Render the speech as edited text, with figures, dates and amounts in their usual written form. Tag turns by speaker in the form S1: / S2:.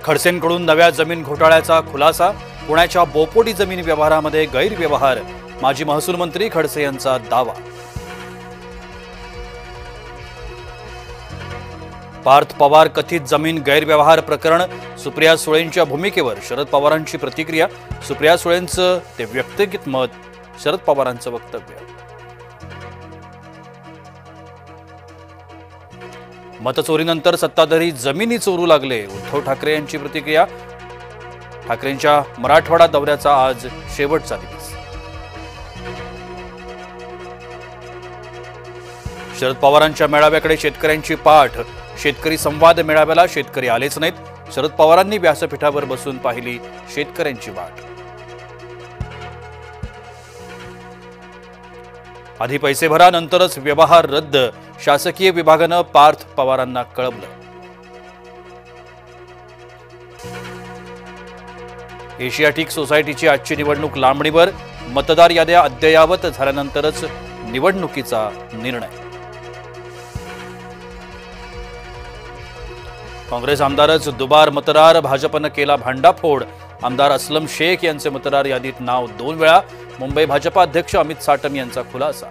S1: खडसेंकडून नव्या जमीन घोटाळ्याचा खुलासा। पुण्याच्या बोपोडी जमीन व्यवहारामध्ये गैरव्यवहार, माजी महसूल मंत्री खडसे यांचा दावा। पार्थ पवार कथित जमीन गैरव्यवहार प्रकरण, सुप्रिया सुळेंच्या भूमिकेवर शरद पवारांची प्रतिक्रिया। सुप्रिया सुळेंचं ते व्यक्तिगत मत, शरद पवारांचं वक्तव्य। मतचोरीनंतर सत्ताधारी जमिनी चोरू लागले, उद्धव ठाकरे यांची प्रतिक्रिया। ठाकरेंच्या मराठवाडा दौऱ्याचा आज शेवटचा दिवस। शरद पवारांच्या मेळाव्याकडे शेतकऱ्यांची पाठ, शेतकरी संवाद मेळाव्याला शेतकरी आलेच नाहीत। शरद पवारांनी व्यासपीठावर बसून पाहिली शेतकऱ्यांची वाट। आधी पैसे भरा, नंतरच व्यवहार रद्द, शासकीय विभागानं पार्थ पवारांना कळवलं। एशियाटिक सोसायटीची आजची निवडणूक लांबणीवर, मतदार याद्या अद्ययावत झाल्यानंतरच निवडणुकीचा निर्णय। काँग्रेस आमदारच दुबार मतदार, भाजपनं केला भांडाफोड। आमदार असलम शेख यांचे मतदार यादीत नाव 2 वेळा, मुंबई भाजपा अध्यक्ष अमित साटम यांचा खुलासा।